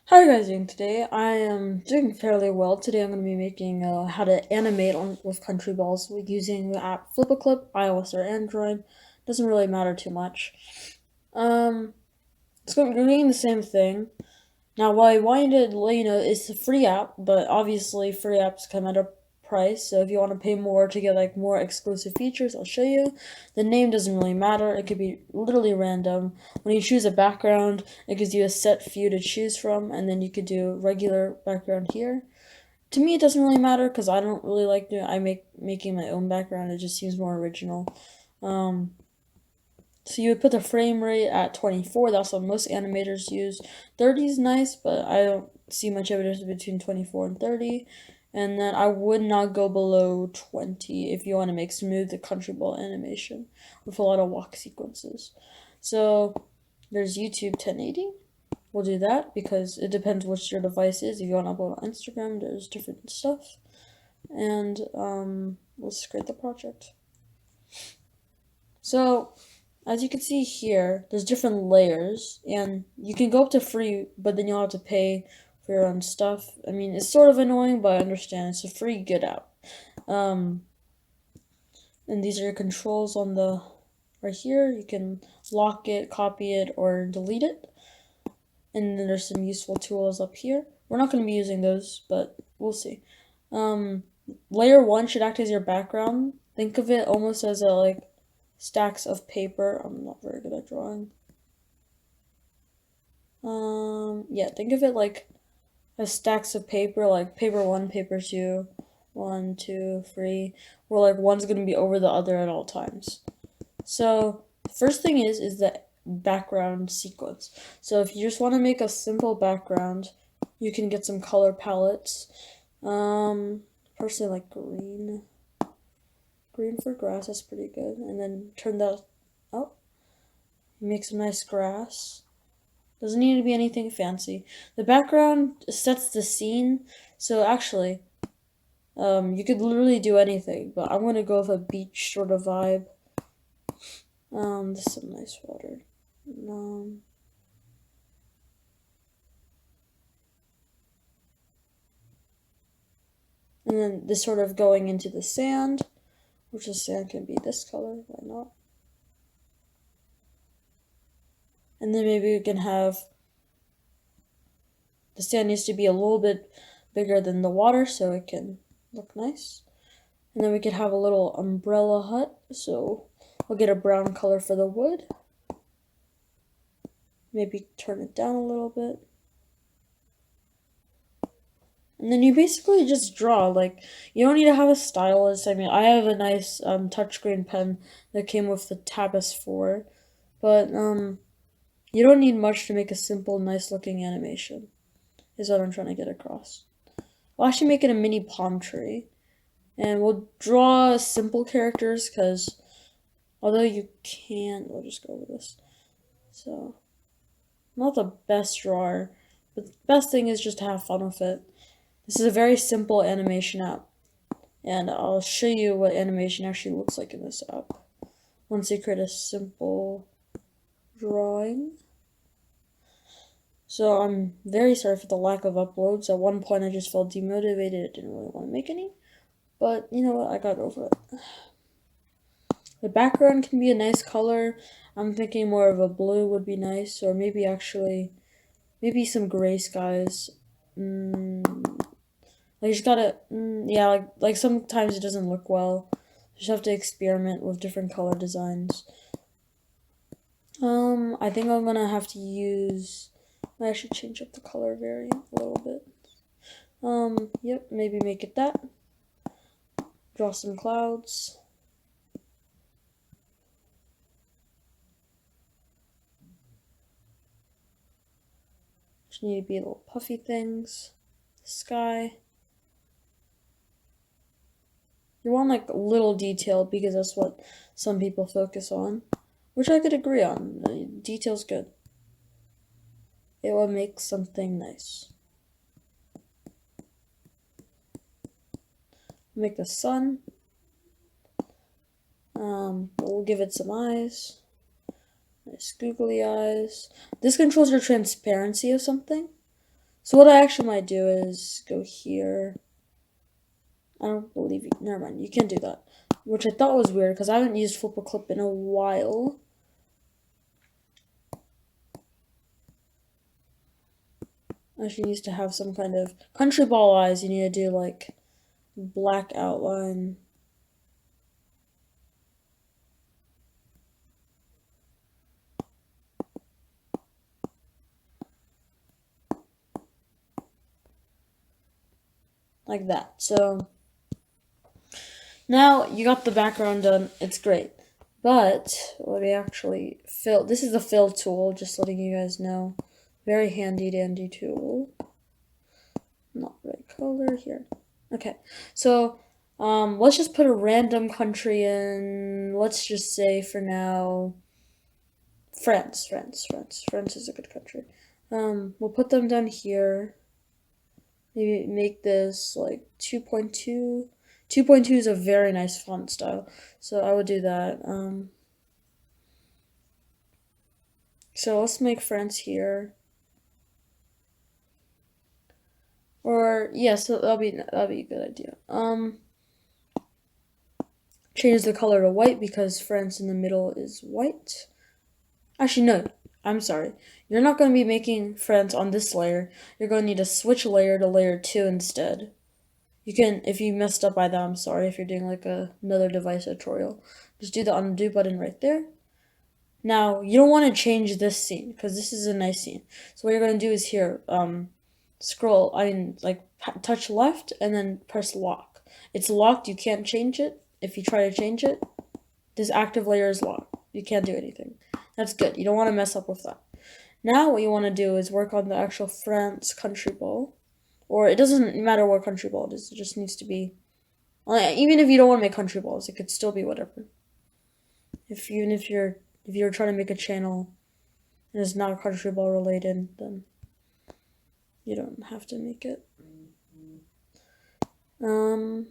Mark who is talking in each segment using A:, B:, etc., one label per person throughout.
A: How are you guys doing today? I am doing fairly well. Today I'm going to be making how to animate with Countryballs using the app Flip-a-Clip, iOS or Android. Doesn't really matter too much. Um, we're doing the same thing. Now, what I wanted to let you know is a free app, but obviously free apps come at a price. So if you want to pay more to get like more exclusive features, I'll show you. The name doesn't really matter. It could be literally random. When you choose a background, it gives you a set few to choose from, and then you could do regular background here. To me, it doesn't really matter because I don't really like doing. Making my own background. It just seems more original. Um, so you would put the frame rate at 24. That's what most animators use. 30 is nice, but I don't see much evidence between 24 and 30. And then I would not go below 20 if you want to make smooth the Countryballs animation with a lot of walk sequences. So there's YouTube 1080. We'll do that because it depends which your device is. If you want to upload on Instagram, there's different stuff. And let's create the project. So as you can see here, there's different layers, and you can go up to free, but then you'll have to pay for your own stuff. I mean, it's sort of annoying, but I understand. It's a free good app. Um, and these are your controls on the right here. You can lock it, copy it, or delete it. And then there's some useful tools up here. We're not going to be using those, but we'll see. Layer 1 should act as your background. Think of it almost as a like stacks of paper. I'm not very good at drawing. Yeah, think of it like as stacks of paper, like paper 1, paper 2, 1, 2, 3, where like one's gonna be over the other at all times. So the first thing is the background sequence. So if you just want to make a simple background, you can get some color palettes. Personally like green. Green for grass, that's pretty good. And then turn that up. Make some nice grass. Doesn't need to be anything fancy. The background sets the scene, so actually, you could literally do anything, but I'm gonna go with a beach sort of vibe. This is some nice water. Um, and then this sort of going into the sand, which the sand can be this color, why not? And then maybe we can have the sand needs to be a little bit bigger than the water so it can look nice. And then we could have a little umbrella hut, so we'll get a brown color for the wood. Maybe turn it down a little bit. And then you basically just draw, like, you don't need to have a stylus. I mean, I have a nice touchscreen pen that came with the Tab S4, but you don't need much to make a simple, nice looking animation, is what I'm trying to get across. I'll actually make it a mini palm tree, and we'll draw simple characters, because although you can, we'll just go with this. So, not the best drawer, but the best thing is just to have fun with it. This is a very simple animation app, and I'll show you what animation actually looks like in this app once you create a simple drawing. So I'm very sorry for the lack of uploads. At one point I just felt demotivated, I didn't really want to make any, but you know what, I got over it. The background can be a nice color. I'm thinking more of a blue would be nice, or maybe some gray skies. Like you just gotta, yeah, like sometimes it doesn't look well. You just have to experiment with different color designs. I think I'm gonna have to use. I should change up the color variant a little bit. Yep, maybe make it that. Draw some clouds. Just need to be little puffy things. Sky. You want like little detail because that's what some people focus on, which I could agree on. Detail's good. It will make something nice. Make the sun. We'll give it some eyes. Nice googly eyes. This controls your transparency of something. So what I actually might do is go here. I don't believe you. Never mind. You can't do that. Which I thought was weird because I haven't used Flip a Clip in a while. Actually used to have some kind of country ball eyes. You need to do like black outline. Like that. So now you got the background done. It's great. But let me actually fill. This is the fill tool, just letting you guys know. Very handy dandy tool. Not right color here. Okay, so let's just put a random country in. Let's just say for now, France. France is a good country. We'll put them down here. Maybe make this like 2.2. 2.2 is a very nice font style, so I would do that. So let's make France here. Or yeah, so that'll be a good idea. Change the color to white because France in the middle is white. Actually, no, I'm sorry. You're not going to be making France on this layer. You're going to need to switch layer to layer 2 instead. You can, if you messed up by that, I'm sorry. If you're doing like another device tutorial, just do the undo button right there. Now, you don't want to change this scene because this is a nice scene. So what you're going to do is here, scroll, touch left and then press lock. It's locked, you can't change it. If you try to change it, this active layer is locked. You can't do anything. That's good. You don't want to mess up with that. Now what you want to do is work on the actual France country ball. Or it doesn't matter what country ball it is. It just needs to be, even if you don't want to make country balls, it could still be whatever. If you're trying to make a channel and it's not country ball related, then you don't have to make it. We'll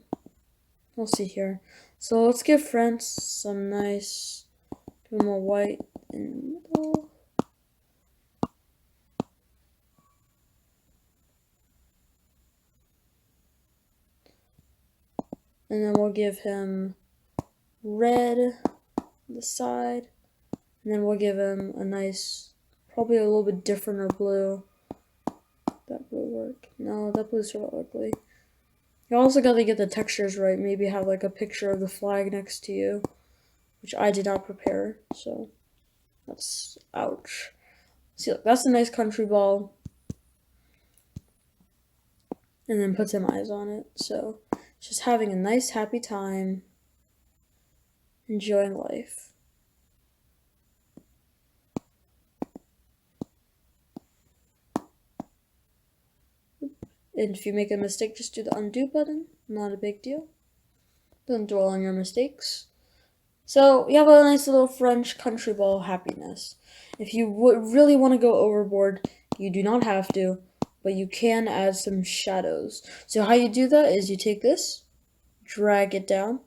A: see here. So let's give France some nice, give him a white in the middle. And then we'll give him red on the side. And then we'll give him a nice, probably a little bit different or blue. That blue work. No, that blue's sort of ugly. You also gotta get the textures right. Maybe have like a picture of the flag next to you, which I did not prepare. So that's ouch. See, look, that's a nice country ball. And then put some eyes on it. So just having a nice happy time, enjoying life. And if you make a mistake, just do the undo button. Not a big deal. Don't dwell on your mistakes. So you have a nice little French country ball happiness. If you really want to go overboard, you do not have to, but you can add some shadows. So how you do that is you take this, drag it down,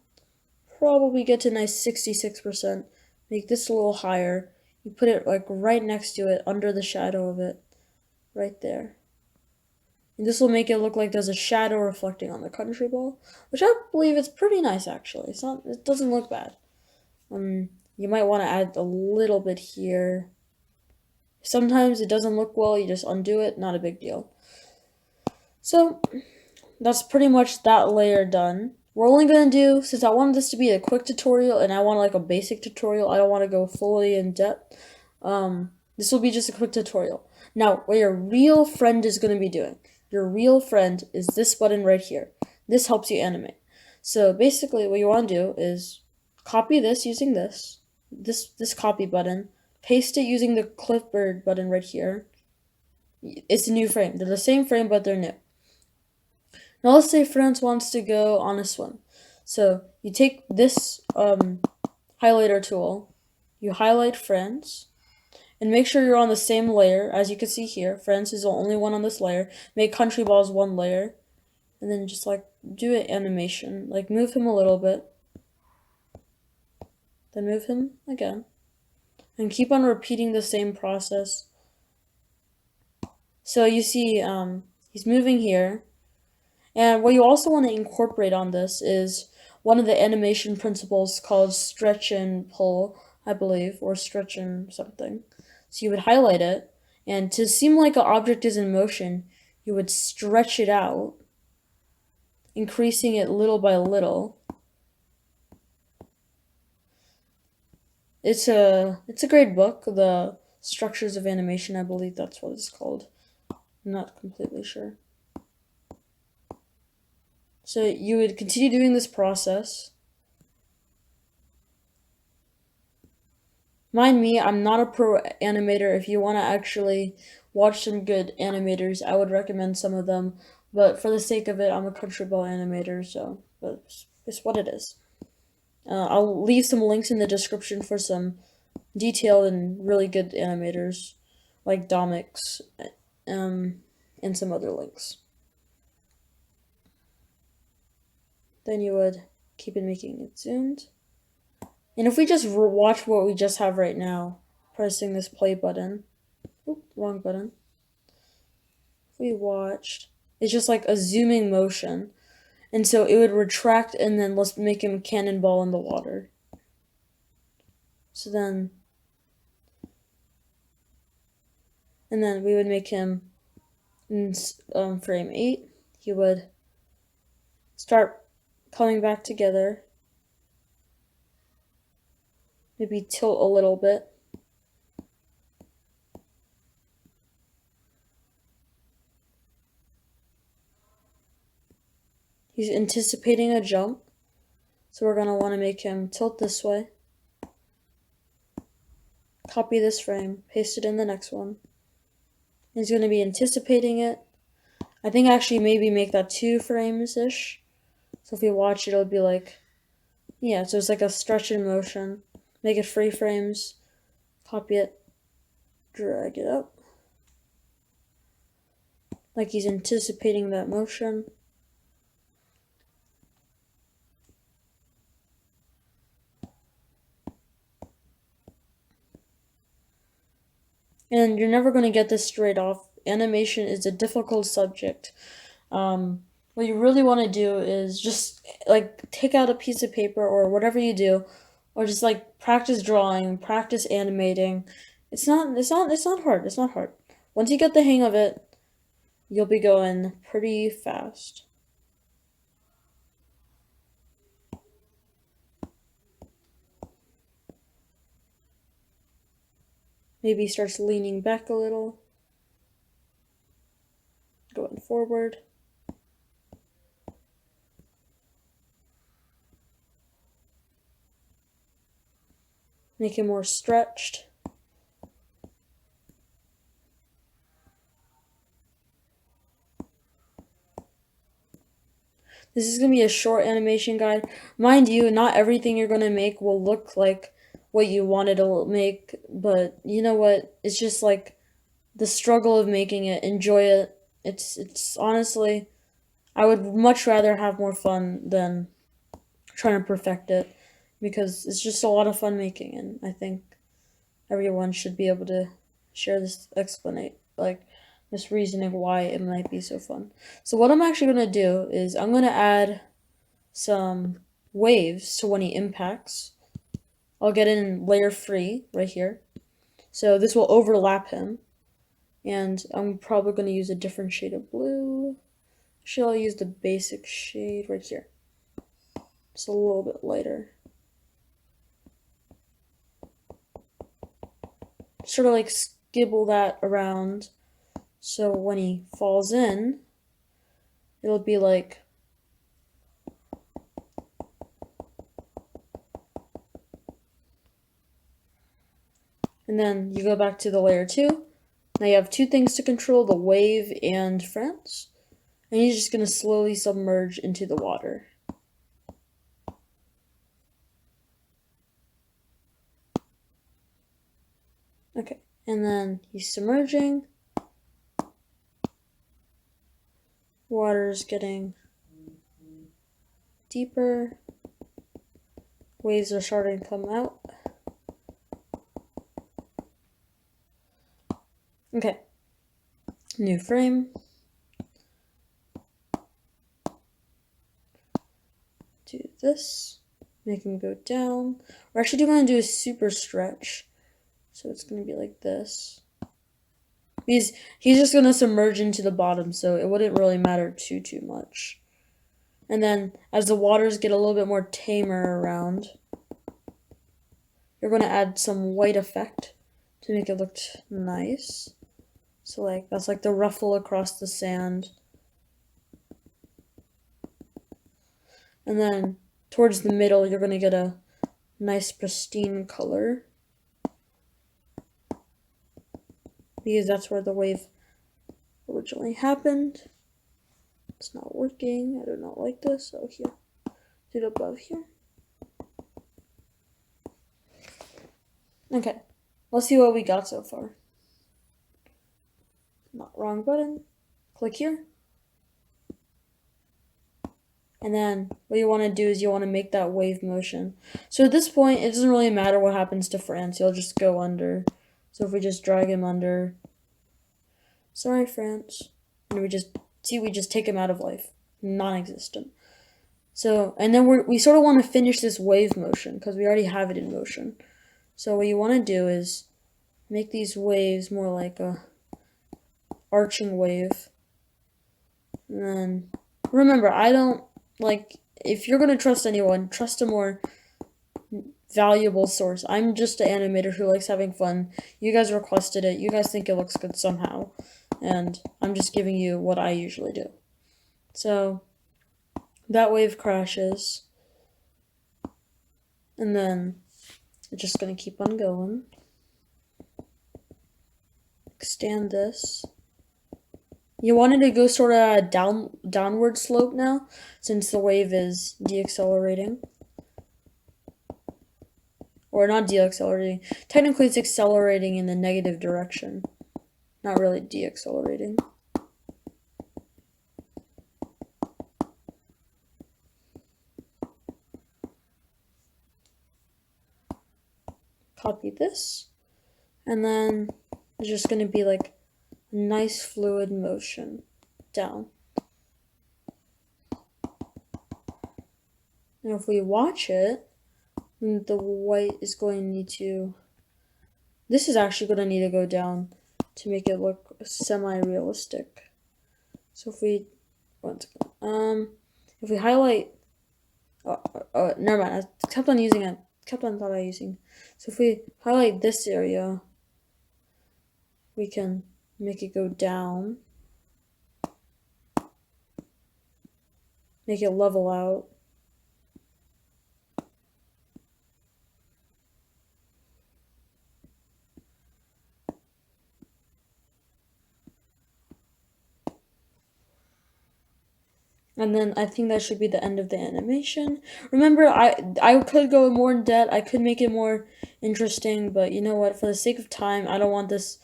A: probably get to a nice 66%, make this a little higher. You put it like right next to it, under the shadow of it, right there. And this will make it look like there's a shadow reflecting on the country ball, which I believe is pretty nice actually. It doesn't look bad. You might want to add a little bit here. Sometimes it doesn't look well, you just undo it, not a big deal. So that's pretty much that layer done. We're only going to do, since I wanted this to be a quick tutorial and I want like a basic tutorial, I don't want to go fully in depth. This will be just a quick tutorial. Now, what your real friend is going to be doing, your real friend is this button right here. This helps you animate. So basically what you want to do is copy this using this copy button, paste it using the clipboard button right here. It's a new frame. They're the same frame, but they're new. Now let's say France wants to go on a swim. So you take this highlighter tool, you highlight France, and make sure you're on the same layer. As you can see here, France is the only one on this layer. Make country balls one layer, and then just like do an animation. Like move him a little bit, then move him again, and keep on repeating the same process. So you see, he's moving here. And what you also want to incorporate on this is one of the animation principles called stretch and pull, I believe, or stretch and something. So you would highlight it, and to seem like an object is in motion, you would stretch it out, increasing it little by little. It's a great book, The Structures of Animation, I believe that's what it's called. I'm not completely sure. So you would continue doing this process. Mind me, I'm not a pro animator. If you want to actually watch some good animators, I would recommend some of them. But for the sake of it, I'm a Countryballs animator, so but it's what it is. I'll leave some links in the description for some detailed and really good animators, like Domix, um, and some other links. Then you would keep it making it zoomed. And if we just watch what we just have right now, pressing this play button, oop, wrong button. If we watched, it's just like a zooming motion. And so it would retract and then let's make him cannonball in the water. So then, and then we would make him in frame 8. He would start coming back together. Maybe tilt a little bit. He's anticipating a jump. So we're going to want to make him tilt this way. Copy this frame, paste it in the next one. He's going to be anticipating it. I think actually maybe make that 2 frames-ish. So if you watch it, it'll be like, yeah, so it's like a stretch in motion. Make it 3 frames, copy it, drag it up. Like he's anticipating that motion. And you're never going to get this straight off. Animation is a difficult subject. What you really want to do is just like take out a piece of paper or whatever you do, or just like practice drawing, practice animating. It's not hard. It's not hard. Once you get the hang of it, you'll be going pretty fast. Maybe starts leaning back a little, going forward. Make it more stretched. This is going to be a short animation guide. Mind you, not everything you're going to make will look like what you wanted to make, but you know what? It's just like the struggle of making it. Enjoy it. It's honestly, I would much rather have more fun than trying to perfect it because it's just a lot of fun making, and I think everyone should be able to share this explanation, like this reasoning why it might be so fun. So what I'm actually gonna do is I'm gonna add some waves to when he impacts. I'll get in layer 3 right here. So this will overlap him. And I'm probably going to use a different shade of blue. Actually, I'll use the basic shade right here. Just a little bit lighter. Sort of like skibble that around. So when he falls in, it'll be like and then you go back to the layer 2. Now you have 2 things to control, the wave and friends. And you're just going to slowly submerge into the water. Okay, and then he's submerging. Water's getting deeper. Waves are starting to come out. Okay. New frame. Do this. Make him go down. We're actually going to do a super stretch. So it's going to be like this. He's just going to submerge into the bottom, so it wouldn't really matter too much. And then as the waters get a little bit more tamer around, you're going to add some white effect to make it look nice. So like that's like the ruffle across the sand. And then towards the middle, you're going to get a nice pristine color, because that's where the wave originally happened. It's not working. I do not like this. Oh, here. Do it above here. Okay. Let's see what we got so far. Not wrong button. Click here. And then what you want to do is you want to make that wave motion. So at this point, it doesn't really matter what happens to France. He'll just go under. So if we just drag him under. Sorry, France. And we just take him out of life. Non-existent. So, and then we sort of want to finish this wave motion because we already have it in motion. So what you want to do is make these waves more like a arching wave. And then remember, I don't like, if you're going to trust anyone, trust a more valuable source. I'm just an animator who likes having fun. You guys requested it. You guys think it looks good somehow. And I'm just giving you what I usually do. So that wave crashes. And then it's just going to keep on going. Extend this. You wanted to go sort of a downward slope now, since the wave is deaccelerating. Or not deaccelerating. Technically, it's accelerating in the negative direction. Not really deaccelerating. Copy this. And then it's just going to be like a nice fluid motion down. Now if we watch it, the white is going to need to, this is actually going to need to go down to make it look semi-realistic. So if we, if we highlight, never mind, I kept on using. So if we highlight this area, we can make it go down, make it level out. And then I think that should be the end of the animation. Remember, I could go more in depth. I could make it more interesting, but you know what? For the sake of time, I don't want this.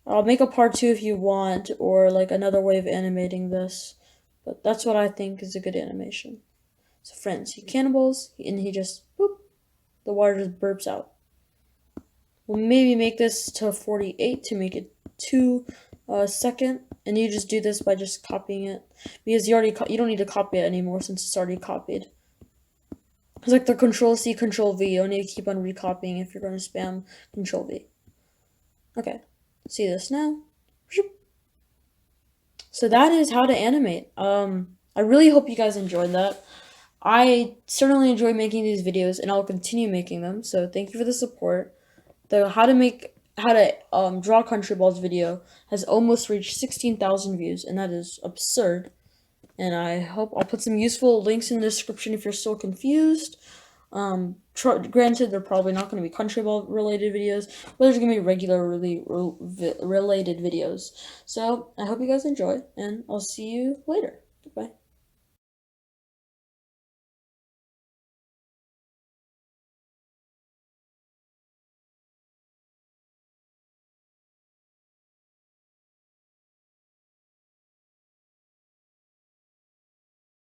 A: I'll make a part 2 if you want, or like another way of animating this. But that's what I think is a good animation. So friends, he cannibals, and he just, boop, the water just burps out. We'll maybe make this to 48 to make it 2 second, and you just do this by just copying it, because you don't need to copy it anymore since it's already copied. It's like the Control-C, Control-V. You don't need to keep on recopying if you're going to spam Control-V. Okay, see this now? So that is how to animate. I really hope you guys enjoyed that. I certainly enjoy making these videos, and I'll continue making them. So thank you for the support. The how to draw Countryballs video has almost reached 16,000 views, and that is absurd. And I hope I'll put some useful links in the description if you're still confused. Granted, they're probably not going to be Countryball related videos, but there's going to be regularly related videos. So I hope you guys enjoy, and I'll see you later. Goodbye.